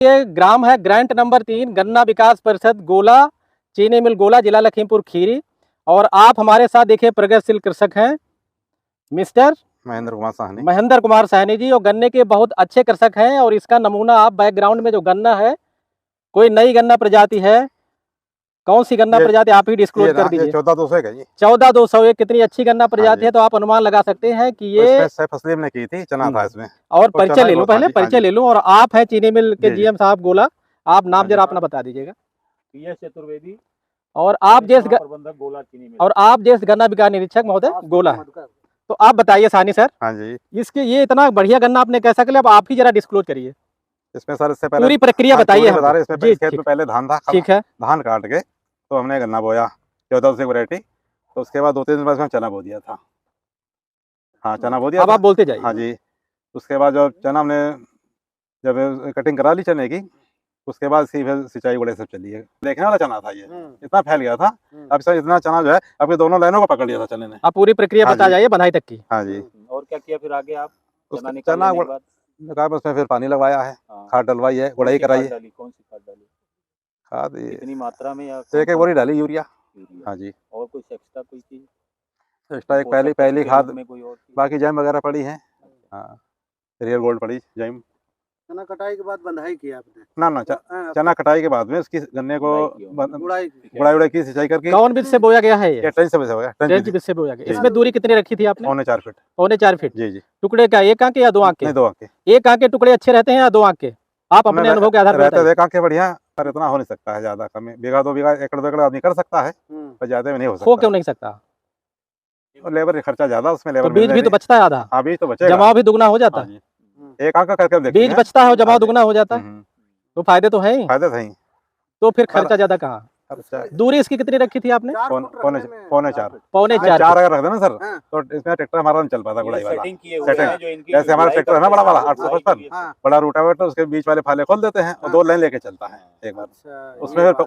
ये ग्राम है grant number 3 गन्ना विकास परिषद गोला, चीनी मिल गोला, जिला लखीमपुर खीरी। और आप हमारे साथ देखिए प्रगतिशील कृषक हैं मिस्टर महेंद्र कुमार साहनी जी, और गन्ने के बहुत अच्छे कृषक हैं। और इसका नमूना आप बैकग्राउंड में जो गन्ना है, कोई नई गन्ना प्रजाति है, कौन सी गन्ना प्रजाति आप ही डिस्क्लोज कर दीजिए। 14,201 है जी। 14,201 कितनी अच्छी गन्ना प्रजाति है, तो आप अनुमान लगा सकते हैं कि ये फसलें ने की थी, चना था इसमें। और परिचय ले लो, पहले परिचय ले लो। और आप हैं चीनी मिल के जीएम साहब गोला, आप नाम जरा अपना बता दीजिएगा। पीएस चतुर्वेदी और आप जैसे गन्ना विकास निरीक्षक महोदय गोला है। तो आप बताइए सानी सर, हाँ जी, इसके ये इतना बढ़िया गन्ना आपने कैसा किया, अब आप ही जरा डिस्क्लोज करिए इसमें सर इससे पहले पूरी प्रक्रिया बताइए। इसमें खेत में पहले धान था, ठीक है, धान काट के तो हमने गन्ना बोया 1400 वैरायटी। तो उसके बाद 2-3 दिन बाद चना बो दिया था। हाँ, चना बो दिया। अब आप बोलते जाइए। हाँ जी, उसके बाद जब चना हमने जब कटिंग करा ली चने की, उसके बाद फिर सिंचाई बड़े सब चली है। देखने वाला चना था, ये इतना फैल गया था। अब सर इतना चना जो है अब दोनों लाइनों को पकड़ लिया था चने ने। आप पूरी प्रक्रिया बता जाइए बधाई तक की। हाँ जी, और क्या किया फिर आगे आप? चना उसमें फिर पानी लगवाया है, खाद डलवाई है, गुड़ाई कराई है। कौन सी खाद डाली? खाद कितनी मात्रा में? या एक बोरी डाली यूरिया। हाँ जी, और कुछ एक्स्ट्रा कोई चीज? एक्स्ट्रा एक पहली खाद में कोई और? बाकी जैम वगैरह पड़ी है। हाँ, रियल गोल्ड पड़ी जैम। चना कटाई के बाद बंधाई किया आपने? ना चना कटाई के बाद में उसकी गन्ने को गुड़ाई की सिंचाई करके। कौन बीज से बोया गया है? ये ट्रेंच से बोया, ट्रेंच बीज से बोया गया। इसमें दूरी कितनी रखी थी आपने? 4.25 फीट। 4.25 फीट। जी जी। टुकड़े का एक आंख के या 2 आंख के? नहीं, 2 आंख के। 1 आंख के टुकड़े अच्छे रहते हैं या 2 आंख के? आप अपने अनुभव के आधार पर रहते 1 आंख के बढ़िया, पर इतना हो नहीं सकता है, ज्यादा कम। बीघा 2 बीघा, एकड़ 2 एकड़ आदमी कर सकता है, पर ज्यादा में नहीं हो सकता। हो क्यों नहीं सकता? और लेबर खर्चा ज्यादा उसमें, लेबर तो बीज भी तो बचता है आधा। हाँ, बीज तो बचेगा, जमाव भी दुगना हो जाता है। 1 आंख का करके बीज बचता है और जमाव दुगना हो जाता है, तो फायदे तो है ही। फायदे थे। तो फिर खर्चा ज्यादा कहाँ? दूरी इसकी कितनी रखी थी आपने? 4.25 अगर रख देना सर, तो इसमें ट्रैक्टर हमारा नहीं चल पाता गुड़ाई वाला। जैसे हमारा ट्रैक्टर है ना बड़ा वाला 855 बड़ा रूटावेटर, उसके बीच वाले फाले खोल देते हैं और 2 लाइन लेके चलता है एक बार।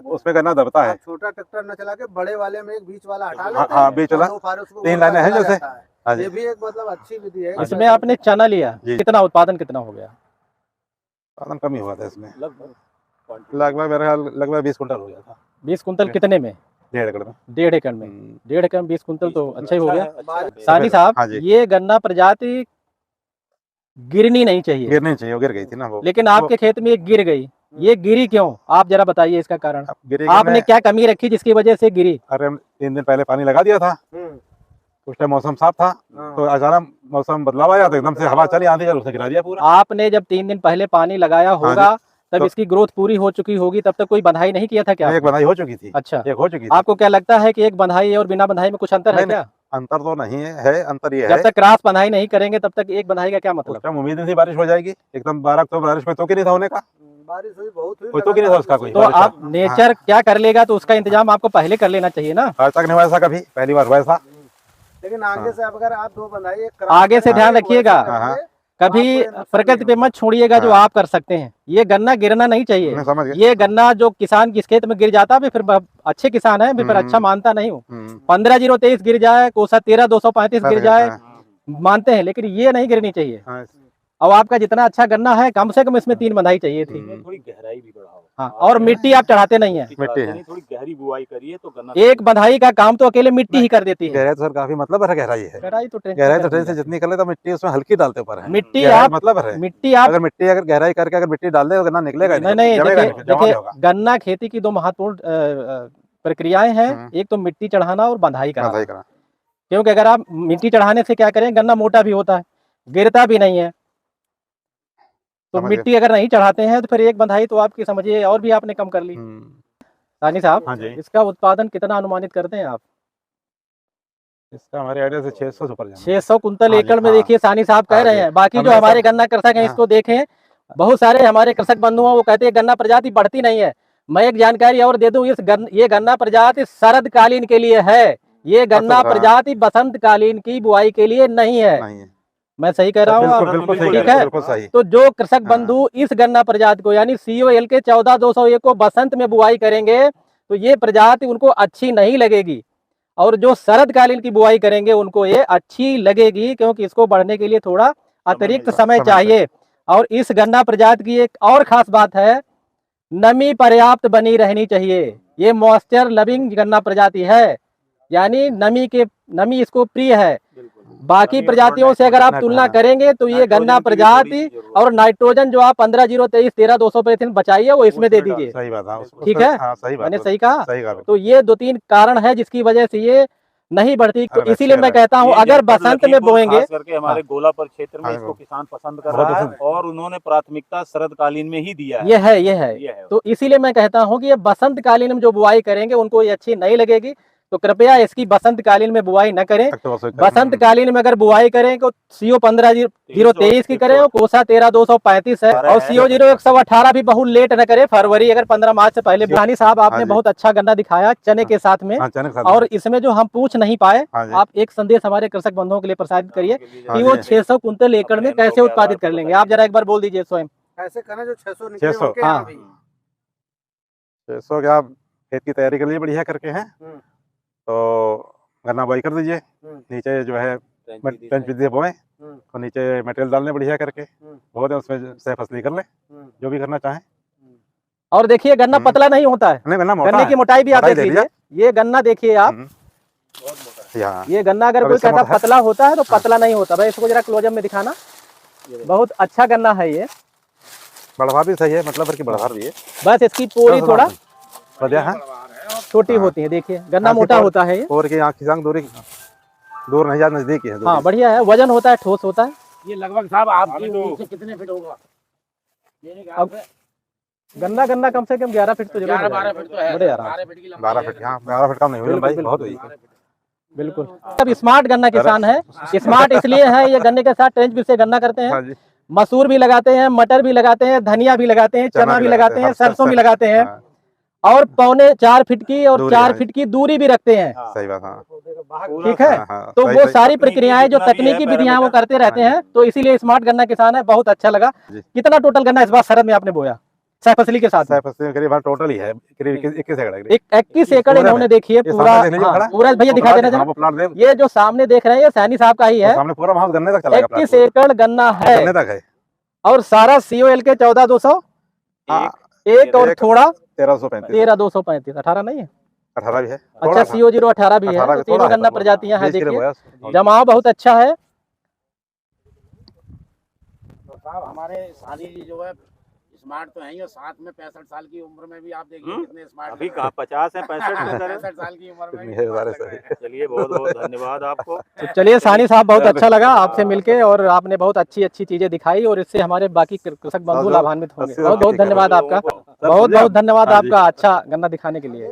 उसमें गन्ना दबता है। छोटा ट्रैक्टर न चला के बड़े वाले में एक बीच वाला हटा लेते हैं। हाँ, बीच वाला 3 लाइनें हैं जैसे। ये भी एक मतलब अच्छी विधि है। इसमें आपने चना लिया, कितना उत्पादन कितना हो गया? उत्पादन कम ही हुआ था इसमें, लगभग मेरे ख्याल लगभग 20 कुंटल हो गया था। 20 कुंटल कितने में? 1.5 एकड़ में। 1.5 एकड़ में 1.5 एकड़ में 20 कुंटल तो अच्छा ही हो गया। सानी साहब, ये गन्ना प्रजाति गिरनी नहीं चाहिए। गिरनी चाहिए, गिर गई थी ना वो। लेकिन आपके खेत में गिर गई, ये गिरी क्यों? आप जरा बताइए इसका कारण। आपने क्या कमी रखी जिसकी वजह से गिरी? अरे 3 दिन पहले पानी लगा दिया था, उस टाइम मौसम साफ था, तो अचानक मौसम बदलाव आया तो एकदम से हवा चली, आंधी चली, उसने गिरा दिया पूरा। आपने जब 3 दिन पहले पानी लगाया होगा तब इसकी ग्रोथ पूरी हो चुकी होगी, तब तक कोई बंधाई नहीं किया था क्या? एक बंधाई हो चुकी थी। अच्छा, एक हो चुकी थी। आपको क्या लगता है कि एक बंधाई और बिना बंधाई में कुछ अंतर है क्या? अंतर तो नहीं है, अंतर ये है जब तक क्रॉस बंधाई नहीं करेंगे तब तक एक बंधाई का क्या मतलब? उम्मीद नहीं थी बारिश हो जाएगी एकदम। 12 अक्टूबर बारिश में तो नहीं था होने का, बारिश हुई बहुत हुई, कोई तो नहीं था उसका कोई। तो आप नेचर क्या कर लेगा, तो उसका इंतजाम आपको पहले कर लेना चाहिए ना। आज तक नहीं हुआ ऐसा, कभी पहली बार हुआ ऐसा। लेकिन आगे से अगर आप 2 बंधाई आगे से ध्यान रखिएगा, कभी प्रकृति पे मत छोड़िएगा जो आप कर सकते हैं। ये गन्ना गिरना नहीं चाहिए। ये गन्ना जो किसान जिस खेत में गिर जाता है, फिर अच्छे किसान है, फिर अच्छा मानता नहीं हूँ। 15,023 गिर जाए, कोसा 13,235 गिर जाए मानते हैं, लेकिन ये नहीं गिरनी चाहिए। अब आपका जितना अच्छा गन्ना है, कम से कम इसमें 3 बंधाई चाहिए थी। थोड़ी गहराई भी बढ़ाओ। हाँ, और मिट्टी आप चढ़ाते नहीं है। थोड़ी गहरी बुआई करिए तो गन्ना। एक बंधाई का काम तो अकेले मिट्टी ही कर देती है। गहराई तो सर काफी मतलब है, गहराई है। गहराई तो ट्रेन से जितनी कर ले तो मिट्टी उसमें हल्की डालते ऊपर है। मिट्टी आप मतलब है, मिट्टी आप अगर गहराई करके अगर मिट्टी डाल दे तो गन्ना निकलेगा नहीं। देखिए, गन्ना खेती की 2 महत्वपूर्ण प्रक्रियाएं हैं। एक तो मिट्टी चढ़ाना और बंधाई करना। क्योंकि अगर आप मिट्टी चढ़ाने से क्या करें, गन्ना मोटा भी होता है, गिरता भी नहीं है। तो मिट्टी अगर नहीं चढ़ाते हैं तो फिर एक बंधाई तो आपकी समझिए और भी आपने कम कर ली। सानी साहब, इसका उत्पादन कितना अनुमानित करते हैं आप? इसका हमारे आइडिया से 600 ऊपर 600 कुंतल एकड़ में देखिए सानी साहब कह रहे हैं। बाकी जो हमारे गन्ना कृषक हैं इसको देखें, बहुत सारे हमारे कृषक बंधु हैं, वो कहते हैं गन्ना प्रजाति बढ़ती नहीं है। मैं एक जानकारी और दे दूं, ये गन्ना प्रजाति शरदकालीन के लिए है। ये गन्ना प्रजाति बसंत कालीन की बुआई के लिए नहीं है। मैं सही कह रहा हूँ? ठीक है। तो जो कृषक बंधु इस गन्ना प्रजाति को यानी COL के 14,201 को बसंत में बुआई करेंगे तो ये प्रजाति उनको अच्छी नहीं लगेगी, और जो शरदकालीन की बुआई करेंगे उनको ये अच्छी लगेगी, क्योंकि इसको बढ़ने के लिए थोड़ा अतिरिक्त समय चाहिए। और इस गन्ना प्रजाति की एक और खास बात है, नमी पर्याप्त बनी रहनी चाहिए। ये मॉइस्चर लविंग गन्ना प्रजाति है, यानी नमी इसको प्रिय है। बाकी प्रजातियों से अगर आप तुलना करेंगे तो ये गन्ना प्रजाति और नाइट्रोजन जो आप 15-0-23 13-200 बचाइए वो इसमें दे दीजिए। सही बात है, ठीक है, सही बात, मैंने सही कहा। सही कहा। तो ये 2-3 कारण है जिसकी वजह से ये नहीं बढ़ती। तो इसीलिए मैं कहता हूँ अगर बसंत में बोएंगे, खास करके हमारे गोलापर क्षेत्र में इसको किसान पसंद कर रहा है और उन्होंने प्राथमिकता शरदकालीन में ही दिया है। ये है। तो इसीलिए मैं कहता हूँ कि ये बसंत कालीन में जो बुआई करेंगे उनको ये अच्छी नहीं लगेगी, तो कृपया इसकी बसंत कालीन में बुआई न करें। बसंत कालीन में अगर बुआई करें तो CO 15-0-23 की करें और कोसा 13-235 है, और CO 0-118 भी बहुत लेट न करें, फरवरी अगर 15 मार्च से पहले। बुहानी साहब आपने बहुत अच्छा गन्ना दिखाया चने के साथ में, और इसमें जो हम पूछ नहीं पाए, आप एक संदेश हमारे कृषक बंधुओं के लिए प्रसारित करिए कि वो 600 कुंतल एकड़ में कैसे उत्पादित कर लेंगे। आप जरा एक बार बोल दीजिए स्वयं। ऐसे करना जो 600 निकले 600, उनके यहाँ भी। 600 क्या खेत की तैयारी के लिए बढ़िया करके हैं, तो गन्ना बुआई कर दीजिए। नीचे जो है ट्रेंच विधि बोए और नीचे मटेरियल डालने बढ़िया करके, बहुत है उसमें सह फसली कर ले, जो भी करना चाहें। और देखिए गन्ना पतला नहीं होता है, नहीं, गन्ना मोटा गन्ने है। की मोटाई भी आप मोटाई देख देख लीजिए। ये गन्ना देखिए आप, ये गन्ना अगर कोई कहता पतला होता है तो पतला नहीं होता। भाई इसको जरा क्लोजअप में दिखाना, बहुत अच्छा गन्ना है ये। बढ़वा भी सही है, मतलब कि बढ़वा भी है, बस इसकी पोरी थोड़ा बढ़िया है, छोटी होती है। देखिए गन्ना मोटा होता है ये, और की आँख की दूर नहीं, ज्यादा नजदीक ही है। हाँ बढ़िया है, वजन होता है, ठोस होता है। ये लगभग साहब आपकी नीचे कितने फीट होगा? अब गन्ना कम से कम 11 फीट तो जरूर 12 फीट तो है, बड़े आराम 12 फीट की 12 फीट, हाँ 12 फीट कम नहीं हुई भाई, बहुत हुई। बिल्कुल। अब स्मार्ट गन्ना किसान है। स्मार्ट इसलिए है, ये गन्ने के साथ ट्रेंच भी से गन्ना करते हैं, मसूर भी लगाते हैं, मटर भी लगाते हैं, धनिया भी लगाते हैं, चना भी लगाते हैं, सरसों भी लगाते हैं, और 4.25 फीट की और 4 फीट की दूरी भी रखते हैं। सही बात, हाँ ठीक है, तो वो सारी प्रक्रियाएं जो तकनीकी विधियां वो करते रहते हैं, तो इसीलिए स्मार्ट गन्ना किसान है। बहुत अच्छा लगा। कितना टोटल गन्ना इस बार शरद में आपने बोया सह फसली के साथ? करीब टोटल ही है, करीब 21 एकड़। 21 एकड़ इन्होंने देखिए पूरा। पूरा भैया दिखा देना जरा, ये जो सामने देख रहे हैं ये सैनी साहब का ही है। सामने पूरा वहां गन्ने तक चला गया, 21 एकड़ गन्ना है, गन्ने तक है, और सारा COL के 14,200 एक और थोड़ा 13,235 18 नहीं है, 18 भी है। अच्छा CO 0-18 भी है। तो तीनों गन्ना प्रजातियां हैं। देखिए जमाव बहुत अच्छा है। तो साहब हमारे सानी जी जो है स्मार्ट तो है ही, और साथ में 65 साल की उम्र में भी आप देखिए कितने स्मार्ट। अभी कहाँ 50 है, 65 साल की उम्र में। चलिए बहुत बहुत धन्यवाद आपको। तो चलिए सानी साहब, बहुत अच्छा लगा आपसे मिलके, और आपने बहुत अच्छी चीजें दिखाई, और इससे हमारे बाकी कृषक बंधु लाभान्वित होंगे। बहुत बहुत धन्यवाद आपका, बहुत बहुत धन्यवाद आपका अच्छा गन्ना दिखाने के लिए।